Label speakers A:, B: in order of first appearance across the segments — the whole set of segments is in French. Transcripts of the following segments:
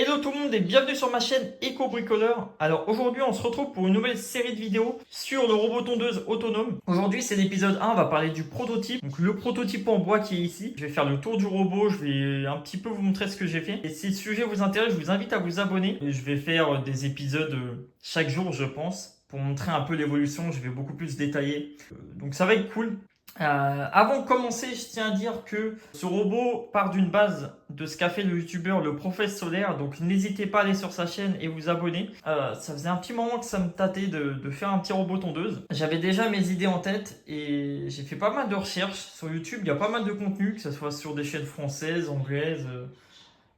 A: Hello tout le monde et bienvenue sur ma chaîne Eco-Bricoleur. Alors aujourd'hui on se retrouve pour une nouvelle série de vidéos sur le robot tondeuse autonome. Aujourd'hui c'est l'épisode 1, on va parler du prototype. Donc le prototype en bois qui est ici. Je vais faire le tour du robot, je vais un petit peu vous montrer ce que j'ai fait. Et si le sujet vous intéresse, je vous invite à vous abonner. Et je vais faire des épisodes chaque jour je pense. Pour montrer un peu l'évolution, je vais beaucoup plus détailler. Donc ça va être cool. Avant de commencer, je tiens à dire que ce robot part d'une base de ce qu'a fait le youtubeur le Professeur Solaire, donc n'hésitez pas à aller sur sa chaîne et vous abonner. Ça faisait un petit moment que ça me tâtait de faire un petit robot tondeuse. J'avais déjà mes idées en tête et j'ai fait pas mal de recherches sur YouTube. Il y a pas mal de contenu, que ce soit sur des chaînes françaises, anglaises,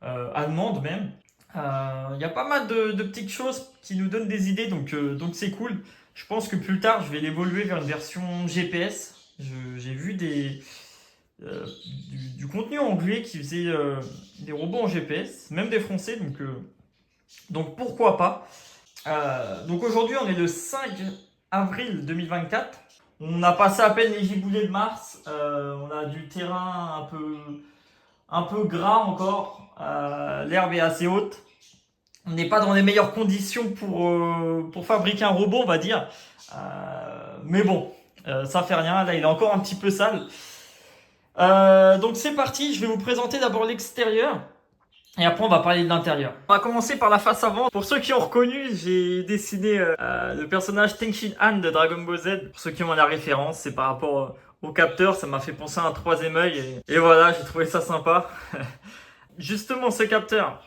A: allemandes même. Il y a pas mal de petites choses qui nous donnent des idées, donc c'est cool. Je pense que plus tard, je vais l'évoluer vers une version GPS. J'ai vu du contenu anglais qui faisait des robots en GPS, même des français, donc pourquoi pas. Donc aujourd'hui, on est le 5 avril 2024. On a passé à peine les giboulées de mars. On a du terrain un peu gras encore. L'herbe est assez haute. On n'est pas dans les meilleures conditions pour fabriquer un robot, on va dire. Mais bon, ça fait rien. Là, il est encore un petit peu sale. Donc c'est parti. Je vais vous présenter d'abord l'extérieur. Et après, on va parler de l'intérieur. On va commencer par la face avant. Pour ceux qui ont reconnu, j'ai dessiné le personnage Tenshin Han de Dragon Ball Z. Pour ceux qui ont la référence, c'est par rapport au capteur. Ça m'a fait penser à un troisième œil. Et voilà, j'ai trouvé ça sympa. Justement, ce capteur,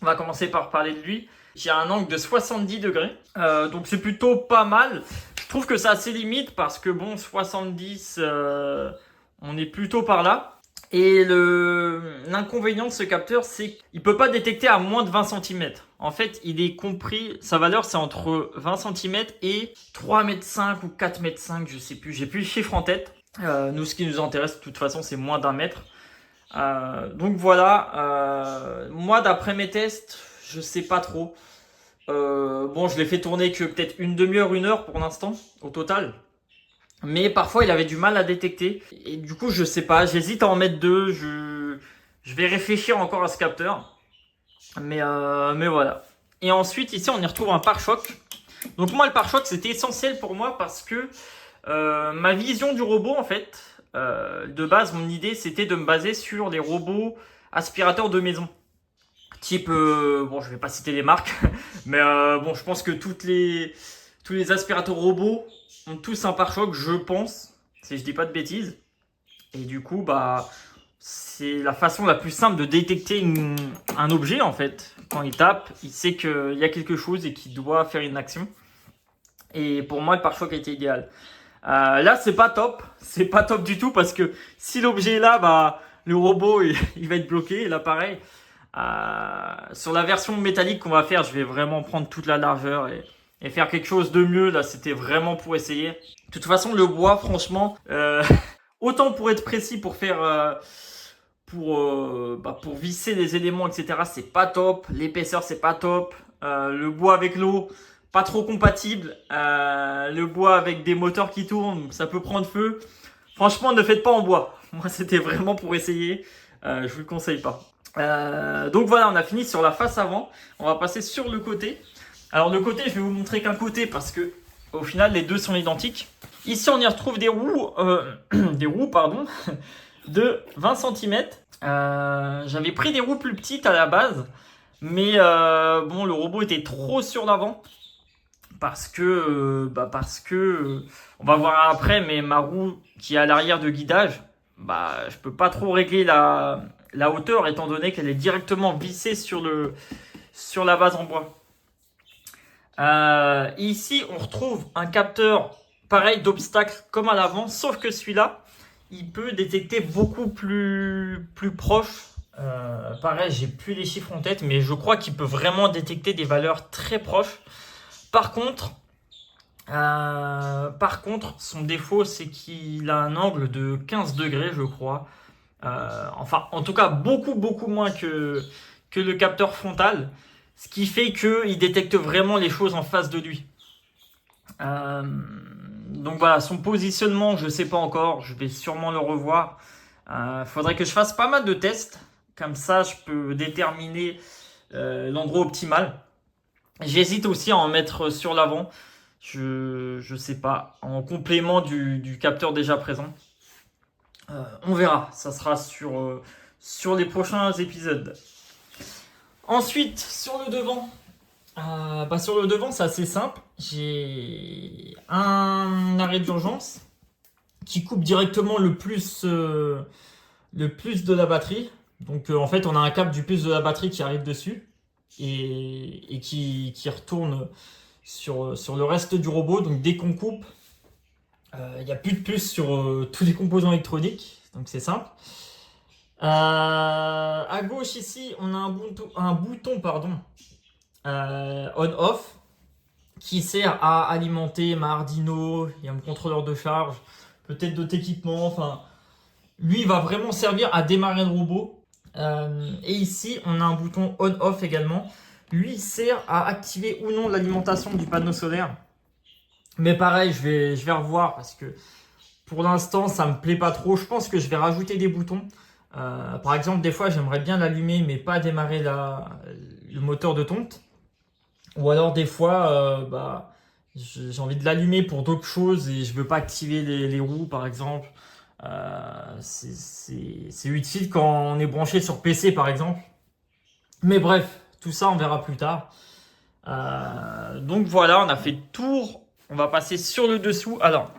A: on va commencer par parler de lui. J'ai un angle de 70 degrés. Donc c'est plutôt pas mal. Je trouve que c'est assez limite parce que bon, 70, on est plutôt par là. Et l'inconvénient de ce capteur, c'est qu'il peut pas détecter à moins de 20 cm. En fait, il est compris, sa valeur c'est entre 20 cm et 3,5 m ou 4,5 m, je sais plus, j'ai plus le chiffre en tête. Nous, ce qui nous intéresse de toute façon, c'est moins d'1 mètre. Donc voilà, moi d'après mes tests, je sais pas trop. Bon, je l'ai fait tourner que peut-être une demi-heure, une heure pour l'instant, au total. Mais parfois, il avait du mal à détecter. Et du coup, je sais pas, j'hésite à en mettre deux. Je vais réfléchir encore à ce capteur. Mais voilà. Et ensuite, ici, on y retrouve un pare-choc. Donc moi, le pare-choc, c'était essentiel pour moi parce que ma vision du robot, en fait, de base, mon idée, c'était de me baser sur les robots aspirateurs de maison. Type, bon, je vais pas citer les marques, mais bon, je pense que tous les aspirateurs robots ont tous un pare-choc, je pense, si je dis pas de bêtises. Et du coup, bah, c'est la façon la plus simple de détecter un objet, en fait. Quand il tape, il sait qu'il y a quelque chose et qu'il doit faire une action. Et pour moi, le pare-choc a été idéal. Là, c'est pas top du tout parce que si l'objet est là, bah, le robot il va être bloqué. Et là, pareil. Sur la version métallique qu'on va faire, je vais vraiment prendre toute la largeur et faire quelque chose de mieux. Là, c'était vraiment pour essayer. De toute façon, le bois, franchement, autant pour être précis, pour faire, pour visser les éléments, etc. C'est pas top. L'épaisseur, c'est pas top. Le bois avec l'eau, pas trop compatible. Le bois avec des moteurs qui tournent, ça peut prendre feu. Franchement, ne faites pas en bois. Moi, c'était vraiment pour essayer. Je vous le conseille pas. Donc voilà, on a fini sur la face avant. On va passer sur le côté. Alors le côté, je vais vous montrer qu'un côté parce que au final les deux sont identiques. Ici on y retrouve des roues, pardon, de 20 cm. J'avais pris des roues plus petites à la base, mais bon, le robot était trop sur l'avant parce que on va voir après, mais ma roue qui est à l'arrière de guidage, bah je peux pas trop régler la hauteur étant donné qu'elle est directement vissée sur la base en bois. Ici, on retrouve un capteur pareil d'obstacle comme à l'avant, sauf que celui-là, il peut détecter beaucoup plus proche. Pareil, j'ai plus les chiffres en tête, mais je crois qu'il peut vraiment détecter des valeurs très proches. Par contre, son défaut, c'est qu'il a un angle de 15 degrés, je crois. Enfin, en tout cas, beaucoup moins que le capteur frontal. Ce qui fait qu'il détecte vraiment les choses en face de lui. Donc voilà, son positionnement, je ne sais pas encore. Je vais sûrement le revoir. Faudrait que je fasse pas mal de tests. Comme ça, je peux déterminer l'endroit optimal. J'hésite aussi à en mettre sur l'avant. Je sais pas, en complément du capteur déjà présent. On verra, ça sera sur les prochains épisodes. Ensuite, sur le devant. Sur le devant, c'est assez simple. J'ai un arrêt d'urgence qui coupe directement le plus de la batterie. Donc en fait, on a un câble du plus de la batterie qui arrive dessus et qui retourne sur le reste du robot. Donc dès qu'on coupe, il n'y a plus de puce sur tous les composants électroniques. Donc c'est simple. À gauche ici, on a un bouton on-off qui sert à alimenter ma Arduino. Il y a un contrôleur de charge, peut-être d'autres équipements. Enfin, lui, il va vraiment servir à démarrer le robot. Et ici, on a un bouton on-off également. Lui, il sert à activer ou non l'alimentation du panneau solaire. Mais pareil, je vais revoir parce que pour l'instant, ça me plaît pas trop. Je pense que je vais rajouter des boutons. Par exemple, des fois, j'aimerais bien l'allumer, mais pas démarrer le moteur de tonte. Ou alors, des fois, j'ai envie de l'allumer pour d'autres choses et je veux pas activer les roues, par exemple. C'est utile quand on est branché sur PC, par exemple. Mais bref, tout ça, on verra plus tard. Donc voilà, on a fait le tour. On va passer sur le dessous. Alors,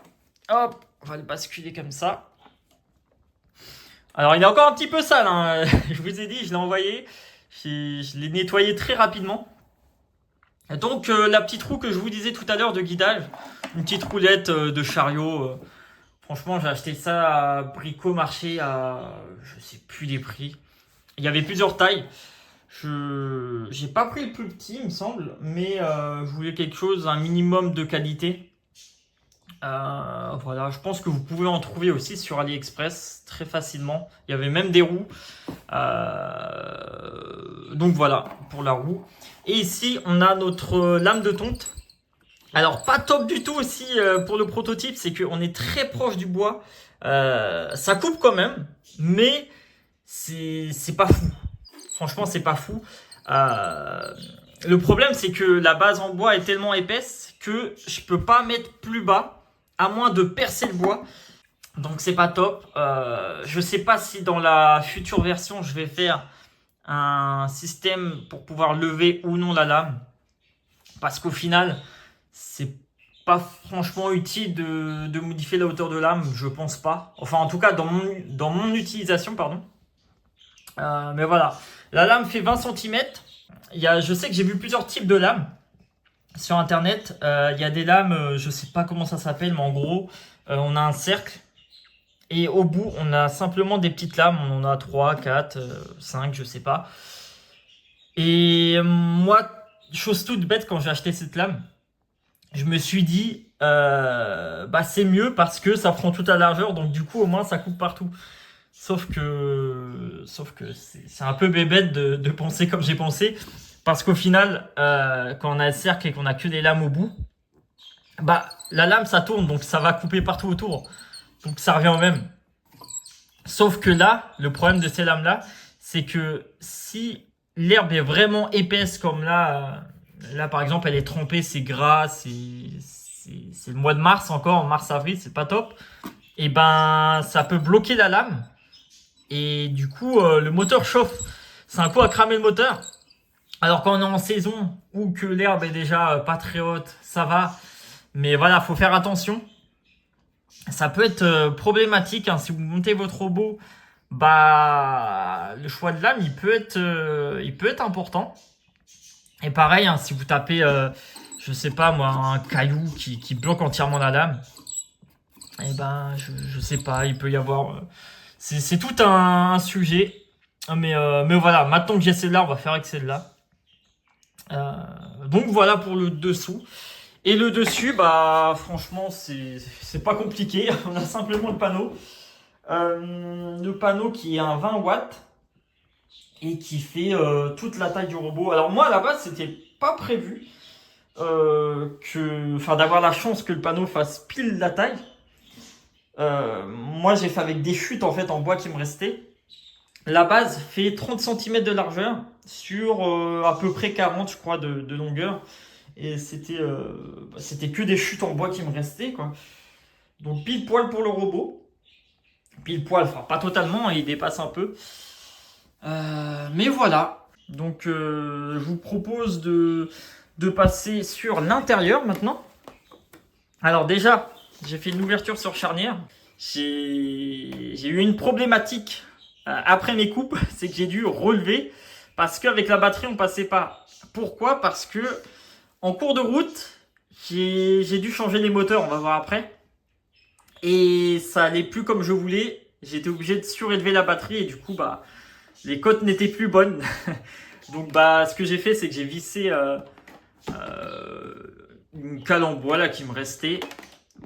A: hop, on va le basculer comme ça. Alors, il est encore un petit peu sale, hein. Je vous ai dit, je l'ai envoyé. Je l'ai nettoyé très rapidement. Donc, la petite roue que je vous disais tout à l'heure de guidage, une petite roulette de chariot. Franchement, j'ai acheté ça à Bricomarché à je sais plus les prix. Il y avait plusieurs tailles. J'ai pas pris le plus petit, il me semble, mais je voulais quelque chose, un minimum de qualité. Voilà, je pense que vous pouvez en trouver aussi sur AliExpress très facilement. Il y avait même des roues. Donc voilà pour la roue. Et ici, on a notre lame de tonte. Alors, pas top du tout aussi pour le prototype, c'est qu'on est très proche du bois. Ça coupe quand même, mais c'est pas fou. Franchement, c'est pas fou. Le problème, c'est que la base en bois est tellement épaisse que je peux pas mettre plus bas, à moins de percer le bois. Donc, c'est pas top. Je sais pas si dans la future version, je vais faire un système pour pouvoir lever ou non la lame. Parce qu'au final, c'est pas franchement utile de modifier la hauteur de lame, je pense pas. Enfin, en tout cas, dans mon utilisation, pardon. Mais voilà. La lame fait 20 cm. Je sais que j'ai vu plusieurs types de lames sur internet. Il y a des lames, je sais pas comment ça s'appelle, mais en gros, on a un cercle. Et au bout, on a simplement des petites lames. On en a 3, 4, 5, je sais pas. Et moi, chose toute bête, quand j'ai acheté cette lame, je me suis dit, c'est mieux parce que ça prend toute la largeur. Donc du coup, au moins, ça coupe partout. Sauf que c'est un peu bébête de penser comme j'ai pensé. Parce qu'au final, quand on a le cercle et qu'on a que des lames au bout, la lame, ça tourne. Donc ça va couper partout autour. Donc ça revient au même. Sauf que là, le problème de ces lames-là, c'est que si l'herbe est vraiment épaisse comme là, par exemple, elle est trempée, c'est gras, c'est le mois de mars encore, mars-avril, c'est pas top. Et ça peut bloquer la lame. Et du coup, le moteur chauffe. C'est un coup à cramer le moteur. Alors quand on est en saison ou que l'herbe est déjà pas très haute, ça va. Mais voilà, faut faire attention. Ça peut être problématique hein, si vous montez votre robot. Le choix de lame, il peut être important. Et pareil, hein, si vous tapez, je sais pas moi, un caillou qui bloque entièrement la lame, je sais pas, il peut y avoir. C'est tout un sujet. Mais voilà, maintenant que j'ai celle-là, on va faire avec celle-là. Donc voilà pour le dessous. Et le dessus, franchement, c'est pas compliqué. On a simplement le panneau. Le panneau qui est un 20 watts et qui fait toute la taille du robot. Alors moi, à la base, c'était pas prévu d'avoir la chance que le panneau fasse pile la taille. Moi, j'ai fait avec des chutes en fait en bois qui me restaient. La base fait 30 cm de largeur sur à peu près 40 je crois de longueur. Et c'était que des chutes en bois qui me restaient, quoi. Donc pile poil pour le robot. Pile poil, enfin pas totalement, il dépasse un peu. Mais voilà. Donc je vous propose de passer sur l'intérieur maintenant. Alors déjà, j'ai fait une ouverture sur charnière. J'ai eu une problématique après mes coupes, c'est que j'ai dû relever parce qu'avec la batterie on passait pas. Pourquoi? Parce que en cours de route, j'ai dû changer les moteurs, on va voir après. Et ça allait plus comme je voulais. J'étais obligé de surélever la batterie et du coup, bah, les côtes n'étaient plus bonnes. Donc, bah, ce que j'ai fait, c'est que j'ai vissé une cale en bois là qui me restait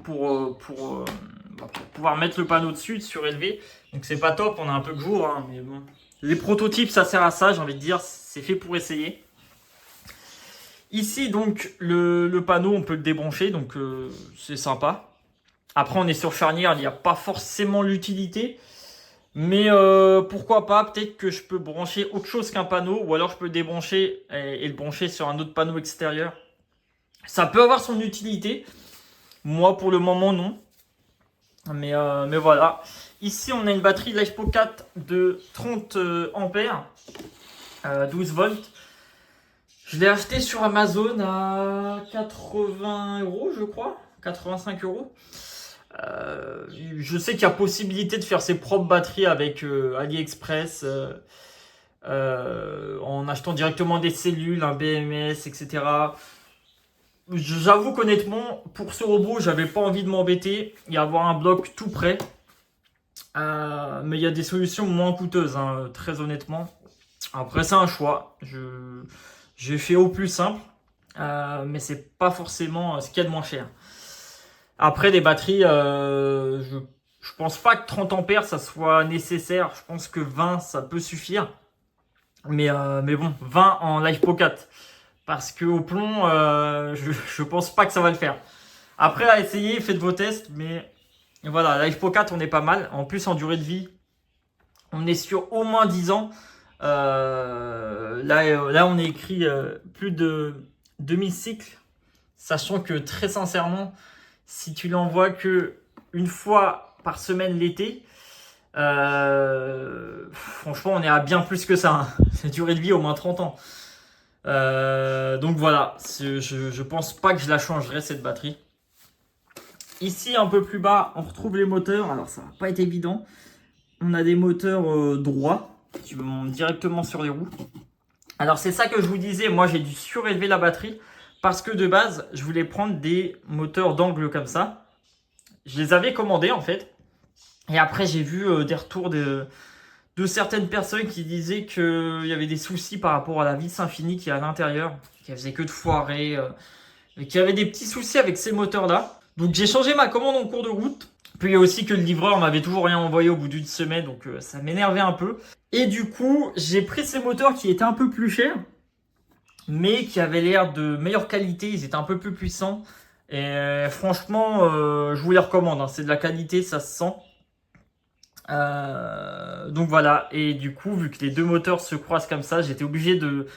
A: pour pouvoir mettre le panneau dessus, de surélever. Donc, c'est pas top, on a un peu de jour, hein, mais bon. Les prototypes, ça sert à ça, j'ai envie de dire, c'est fait pour essayer. Ici, donc, le panneau, on peut le débrancher, donc c'est sympa. Après, on est sur charnière, il n'y a pas forcément l'utilité. Mais pourquoi pas, peut-être que je peux brancher autre chose qu'un panneau, ou alors je peux le débrancher et le brancher sur un autre panneau extérieur. Ça peut avoir son utilité. Moi, pour le moment, non. Mais voilà. Ici, on a une batterie LifePo 4 de 30 ampères, 12 volts. Je l'ai acheté sur Amazon à 80 euros, je crois. 85 euros. Je sais qu'il y a possibilité de faire ses propres batteries avec AliExpress en achetant directement des cellules, un BMS, etc. J'avoue qu'honnêtement, pour ce robot, j'avais pas envie de m'embêter et avoir un bloc tout prêt. Mais il y a des solutions moins coûteuses, hein, très honnêtement. Après, c'est un choix. J'ai fait au plus simple, mais c'est pas forcément ce qu'il y a de moins cher. Après, des batteries, je pense pas que 30 ampères ça soit nécessaire. Je pense que 20 ça peut suffire. Mais bon, 20 en LifePo 4. Parce que au plomb, je pense pas que ça va le faire. Après, à essayer, faites vos tests. Mais voilà, LifePo 4, on est pas mal. En plus, en durée de vie, on est sur au moins 10 ans. Là, on est écrit plus de 2000 cycles. Sachant que très sincèrement, si tu l'envoies que une fois par semaine l'été, franchement, on est à bien plus que ça. Hein. C'est durée de vie au moins 30 ans. Donc voilà, je pense pas que je la changerai cette batterie. Ici, un peu plus bas, on retrouve les moteurs. Alors, ça va pas être évident. On a des moteurs droits qui vont directement sur les roues. Alors, c'est ça que je vous disais. Moi, j'ai dû surélever la batterie. Parce que de base, je voulais prendre des moteurs d'angle comme ça. Je les avais commandés en fait. Et après, j'ai vu des retours de certaines personnes qui disaient qu'il y avait des soucis par rapport à la vis infinie qui est à l'intérieur. Qu'elle faisait que de foirer. Et qu'il y avait des petits soucis avec ces moteurs-là. Donc j'ai changé ma commande en cours de route. Puis il y a aussi que le livreur m'avait toujours rien envoyé au bout d'une semaine. Donc ça m'énervait un peu. Et du coup, j'ai pris ces moteurs qui étaient un peu plus chers, mais qui avaient l'air de meilleure qualité, ils étaient un peu plus puissants. Et franchement, je vous les recommande, hein. C'est de la qualité, ça se sent. Donc voilà, et du coup, vu que les deux moteurs se croisent comme ça, j'étais obligé de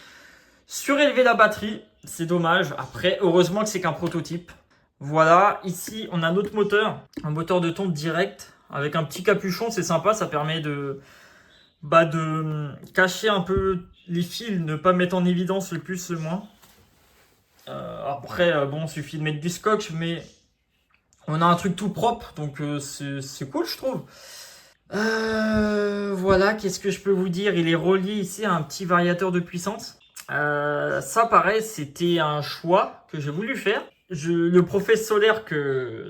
A: surélever la batterie. C'est dommage. Après, heureusement que c'est qu'un prototype. Voilà, ici, on a un autre moteur, un moteur de tonte direct, avec un petit capuchon, c'est sympa, ça permet de cacher un peu les fils, ne pas mettre en évidence le plus, le moins. Après, bon, il suffit de mettre du scotch, mais on a un truc tout propre, donc c'est cool, je trouve. Voilà, qu'est-ce que je peux vous dire? Il est relié ici à un petit variateur de puissance. Ça, pareil, c'était un choix que j'ai voulu faire. Le professeur solaire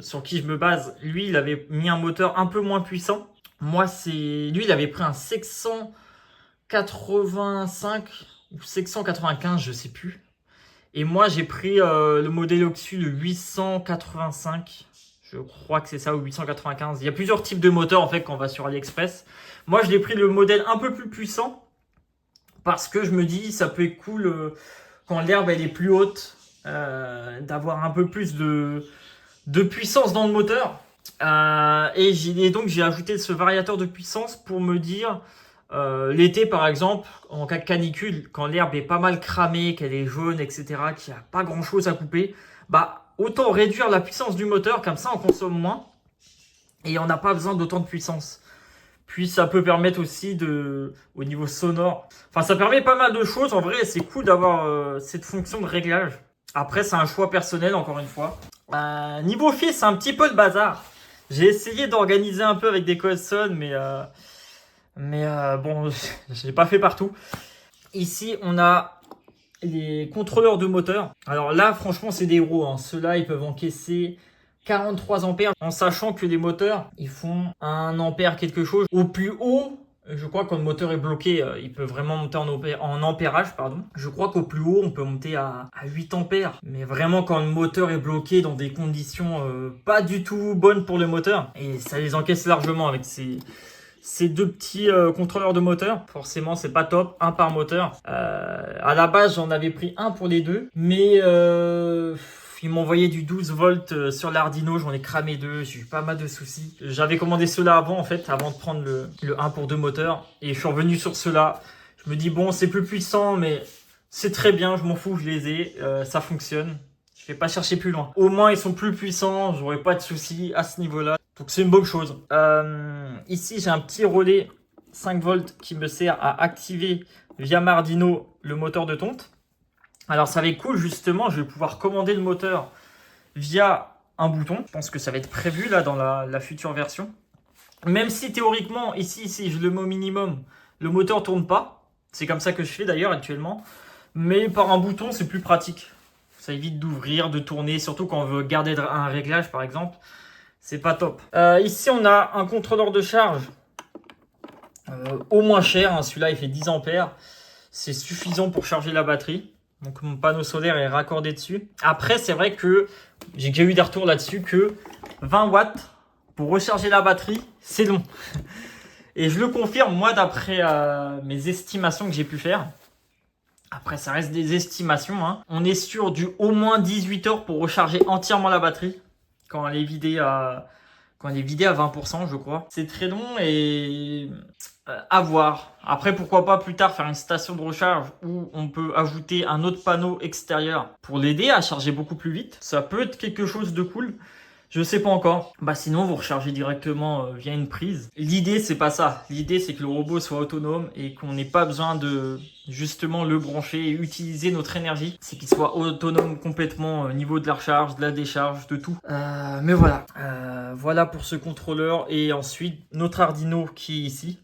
A: sur qui je me base, lui, il avait mis un moteur un peu moins puissant. Moi, lui, il avait pris un 785 ou 795, je sais plus. Et moi, j'ai pris le modèle au-dessus de 885. Je crois que c'est ça, ou 895. Il y a plusieurs types de moteurs, en fait, quand on va sur AliExpress. Moi, je l'ai pris le modèle un peu plus puissant. Parce que je me dis, ça peut être cool quand l'herbe, elle est plus haute. D'avoir un peu plus de puissance dans le moteur. Et donc, j'ai ajouté ce variateur de puissance pour me dire... L'été, par exemple, en cas de canicule, quand l'herbe est pas mal cramée, qu'elle est jaune, etc., qu'il n'y a pas grand-chose à couper, bah autant réduire la puissance du moteur, comme ça on consomme moins et on n'a pas besoin d'autant de puissance. Puis ça peut permettre aussi au niveau sonore, enfin ça permet pas mal de choses. En vrai, c'est cool d'avoir cette fonction de réglage. Après, c'est un choix personnel, encore une fois. Niveau fil, c'est un petit peu le bazar. J'ai essayé d'organiser un peu avec des Coulson, mais bon, je l'ai pas fait partout. Ici, on a les contrôleurs de moteur. Alors là, franchement, c'est des héros, hein. Ceux-là, ils peuvent encaisser 43 ampères, en sachant que les moteurs, ils font 1 ampère quelque chose. Au plus haut, je crois que quand le moteur est bloqué, il peut vraiment monter en ampérage, pardon. Je crois qu'au plus haut, on peut monter à 8 ampères. Mais vraiment, quand le moteur est bloqué dans des conditions pas du tout bonnes pour le moteur, et ça les encaisse largement avec ces 2 petits contrôleurs de moteur. Forcément, c'est pas top, 1 par moteur. À la base, j'en avais pris 1 pour les 2, mais ils m'ont envoyé du 12 volts sur l'Arduino, j'en ai cramé 2, j'ai eu pas mal de soucis. J'avais commandé ceux-là avant, en fait, avant de prendre le 1 pour 2 moteurs, et je suis revenu sur ceux-là. Je me dis, bon, c'est plus puissant, mais c'est très bien, je m'en fous, je les ai, ça fonctionne. Je vais pas chercher plus loin. Au moins, ils sont plus puissants, j'aurai pas de soucis à ce niveau-là. Donc, c'est une bonne chose. Ici, j'ai un petit relais 5 volts qui me sert à activer via Arduino le moteur de tonte. Alors, ça va être cool, justement, je vais pouvoir commander le moteur via un bouton. Je pense que ça va être prévu là dans la future version. Même si théoriquement, ici, si je le mets au minimum, le moteur tourne pas. C'est comme ça que je fais d'ailleurs actuellement. Mais par un bouton, c'est plus pratique. Ça évite d'ouvrir, de tourner, surtout quand on veut garder un réglage par exemple. C'est pas top. Ici, on a un contrôleur de charge au moins cher. Hein. Celui-là, il fait 10 ampères. C'est suffisant pour charger la batterie. Donc, mon panneau solaire est raccordé dessus. Après, c'est vrai que j'ai déjà eu des retours là-dessus que 20 watts pour recharger la batterie, c'est long. Et je le confirme, moi, d'après mes estimations que j'ai pu faire. Après, ça reste des estimations. Hein. On est sur du au moins 18 heures pour recharger entièrement la batterie. Quand elle est vidée à 20%, je crois. C'est très long et à voir. Après, pourquoi pas plus tard faire une station de recharge où on peut ajouter un autre panneau extérieur pour l'aider à charger beaucoup plus vite. Ça peut être quelque chose de cool. Je sais pas encore. Bah sinon, vous rechargez directement via une prise. L'idée, c'est pas ça. L'idée, c'est que le robot soit autonome et qu'on n'ait pas besoin de justement le brancher et utiliser notre énergie. C'est qu'il soit autonome complètement au niveau de la recharge, de la décharge, de tout. Mais voilà. Voilà pour ce contrôleur. Et ensuite, notre Arduino qui est ici.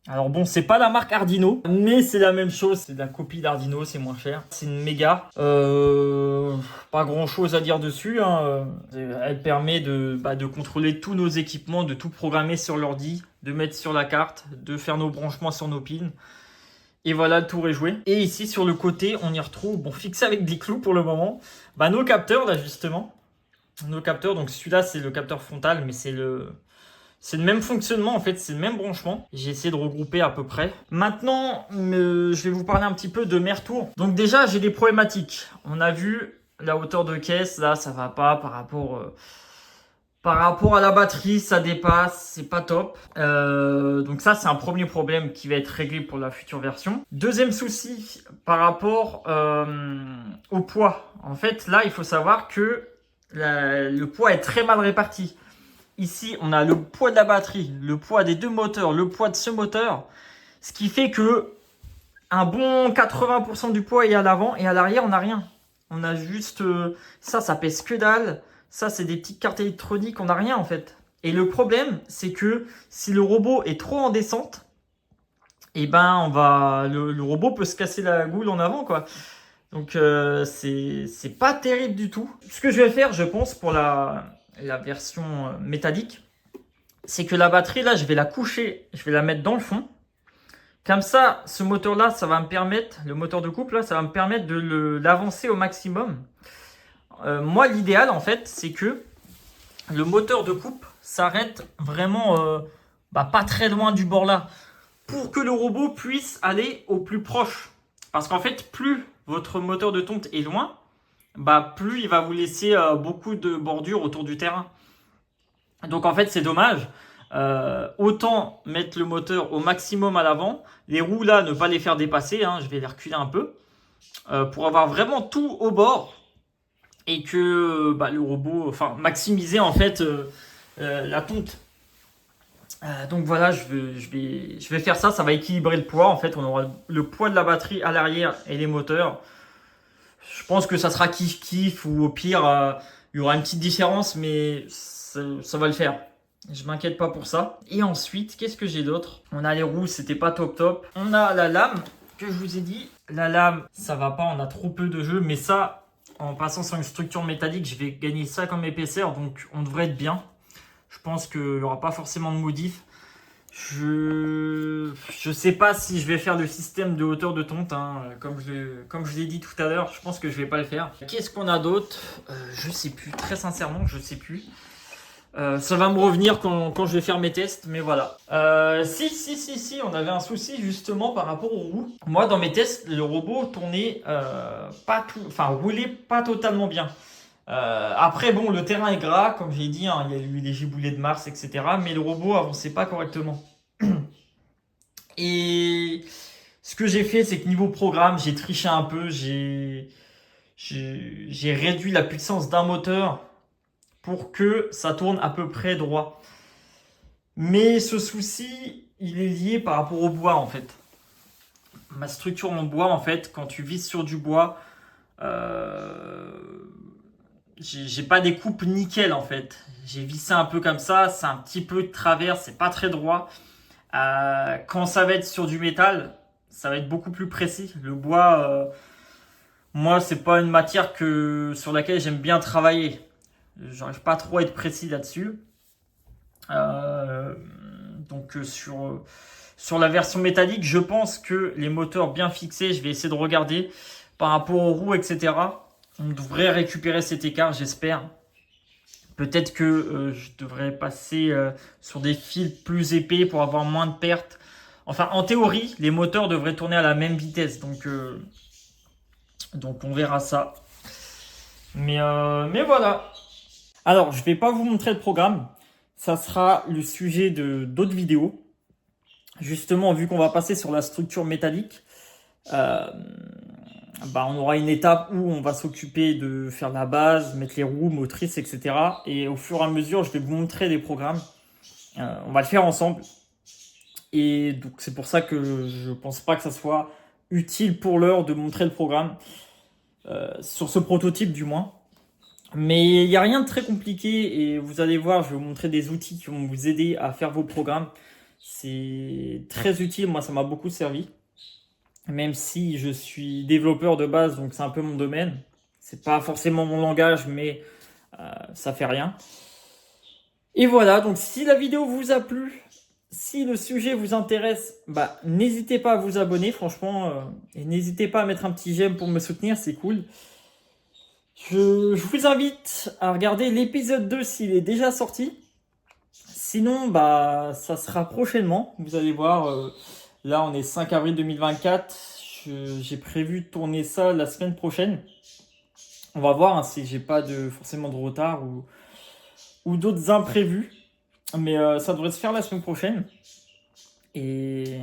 A: Alors bon, c'est pas la marque Arduino, mais c'est la même chose. C'est de la copie d'Arduino, c'est moins cher. C'est une méga. Pas grand chose à dire dessus. Hein. Elle permet de contrôler tous nos équipements, de tout programmer sur l'ordi, de mettre sur la carte, de faire nos branchements sur nos pins. Et voilà, le tour est joué. Et ici, sur le côté, on y retrouve, bon, fixé avec des clous pour le moment, nos capteurs, là, justement. Nos capteurs, donc celui-là, c'est le capteur frontal, mais c'est le même fonctionnement en fait, c'est le même branchement. J'ai essayé de regrouper à peu près. Maintenant, je vais vous parler un petit peu de mes retours. Donc déjà, j'ai des problématiques. On a vu la hauteur de caisse, là, ça va pas par rapport à la batterie, ça dépasse, c'est pas top. Donc ça, c'est un premier problème qui va être réglé pour la future version. Deuxième souci, par rapport au poids. En fait, là, il faut savoir que le poids est très mal réparti. Ici, on a le poids de la batterie, le poids des 2 moteurs, le poids de ce moteur. Ce qui fait que un bon 80% du poids est à l'avant et à l'arrière, on n'a rien. On a juste ça pèse que dalle. Ça, c'est des petites cartes électroniques, on n'a rien en fait. Et le problème, c'est que si le robot est trop en descente, et le robot peut se casser la goule en avant, quoi. Donc, c'est pas terrible du tout. Ce que je vais faire, je pense, pour la version métallique, c'est que la batterie, là, je vais la coucher, je vais la mettre dans le fond. Comme ça, ce moteur-là, ça va me permettre, le moteur de coupe, là, ça va me permettre de l'avancer au maximum. Moi, l'idéal, en fait, c'est que le moteur de coupe s'arrête vraiment pas très loin du bord là, pour que le robot puisse aller au plus proche. Parce qu'en fait, plus votre moteur de tonte est loin, plus il va vous laisser beaucoup de bordures autour du terrain. Donc en fait, c'est dommage. autant mettre le moteur au maximum à l'avant. Les roues là, ne pas les faire dépasser, hein, je vais les reculer un peu. Pour avoir vraiment tout au bord. Et que le robot, enfin maximiser en fait la tonte. Donc voilà, je vais faire ça, ça va équilibrer le poids. En fait, on aura le poids de la batterie à l'arrière et les moteurs. Je pense que ça sera kiff-kiff ou au pire, il y aura une petite différence, mais ça va le faire. Je m'inquiète pas pour ça. Et ensuite, qu'est-ce que j'ai d'autre? On a les roues, c'était pas top. On a la lame que je vous ai dit. La lame, ça va pas, on a trop peu de jeux, mais ça, en passant sur une structure métallique, je vais gagner ça comme épaisseur, donc on devrait être bien. Je pense qu'il n'y aura pas forcément de modif. Je sais pas si je vais faire le système de hauteur de tonte, hein. Comme je l'ai dit tout à l'heure, je pense que je vais pas le faire. Qu'est-ce qu'on a d'autre? Je sais plus, très sincèrement, je sais plus. Ça va me revenir quand je vais faire mes tests, mais voilà. Si, on avait un souci justement par rapport aux roues. Moi, dans mes tests, le robot tournait roulait pas totalement bien. Après, bon, le terrain est gras, comme j'ai dit, hein, il y a eu les giboulées de Mars, etc. Mais le robot avançait pas correctement. Et ce que j'ai fait, c'est que niveau programme, j'ai triché un peu, j'ai réduit la puissance d'un moteur pour que ça tourne à peu près droit. Mais ce souci, il est lié par rapport au bois en fait. Ma structure en bois, en fait, quand tu vises sur du bois, j'ai pas des coupes nickel en fait. J'ai vissé un peu comme ça, c'est un petit peu de travers, c'est pas très droit. Quand ça va être sur du métal, ça va être beaucoup plus précis. Le bois, moi, c'est pas une matière sur laquelle j'aime bien travailler. J'arrive pas trop à être précis là-dessus. Donc sur la version métallique, je pense que les moteurs bien fixés, je vais essayer de regarder par rapport aux roues, etc. On devrait récupérer cet écart, j'espère. Peut-être que je devrais passer sur des fils plus épais pour avoir moins de pertes. Enfin, en théorie, les moteurs devraient tourner à la même vitesse. Donc on verra ça. Mais voilà. Alors, je vais pas vous montrer le programme. Ça sera le sujet de d'autres vidéos. Justement, vu qu'on va passer sur la structure métallique, on aura une étape où on va s'occuper de faire la base, mettre les roues, motrices, etc. Et au fur et à mesure, je vais vous montrer des programmes. On va le faire ensemble. Et donc, c'est pour ça que je pense pas que ça soit utile pour l'heure de montrer le programme. Sur ce prototype, du moins. Mais il n'y a rien de très compliqué et vous allez voir, je vais vous montrer des outils qui vont vous aider à faire vos programmes. C'est très utile, moi ça m'a beaucoup servi. Même si je suis développeur de base, donc c'est un peu mon domaine. C'est pas forcément mon langage, mais ça fait rien. Et voilà, donc si la vidéo vous a plu, si le sujet vous intéresse, n'hésitez pas à vous abonner, franchement. Et n'hésitez pas à mettre un petit j'aime pour me soutenir, c'est cool. Je vous invite à regarder l'épisode 2 s'il est déjà sorti. Sinon, ça sera prochainement. Vous allez voir, là on est 5 avril 2024. J'ai prévu de tourner ça la semaine prochaine. On va voir si j'ai pas forcément de retard ou d'autres imprévus. Mais ça devrait se faire la semaine prochaine. Et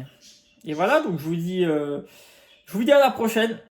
A: voilà, donc je vous dis à la prochaine.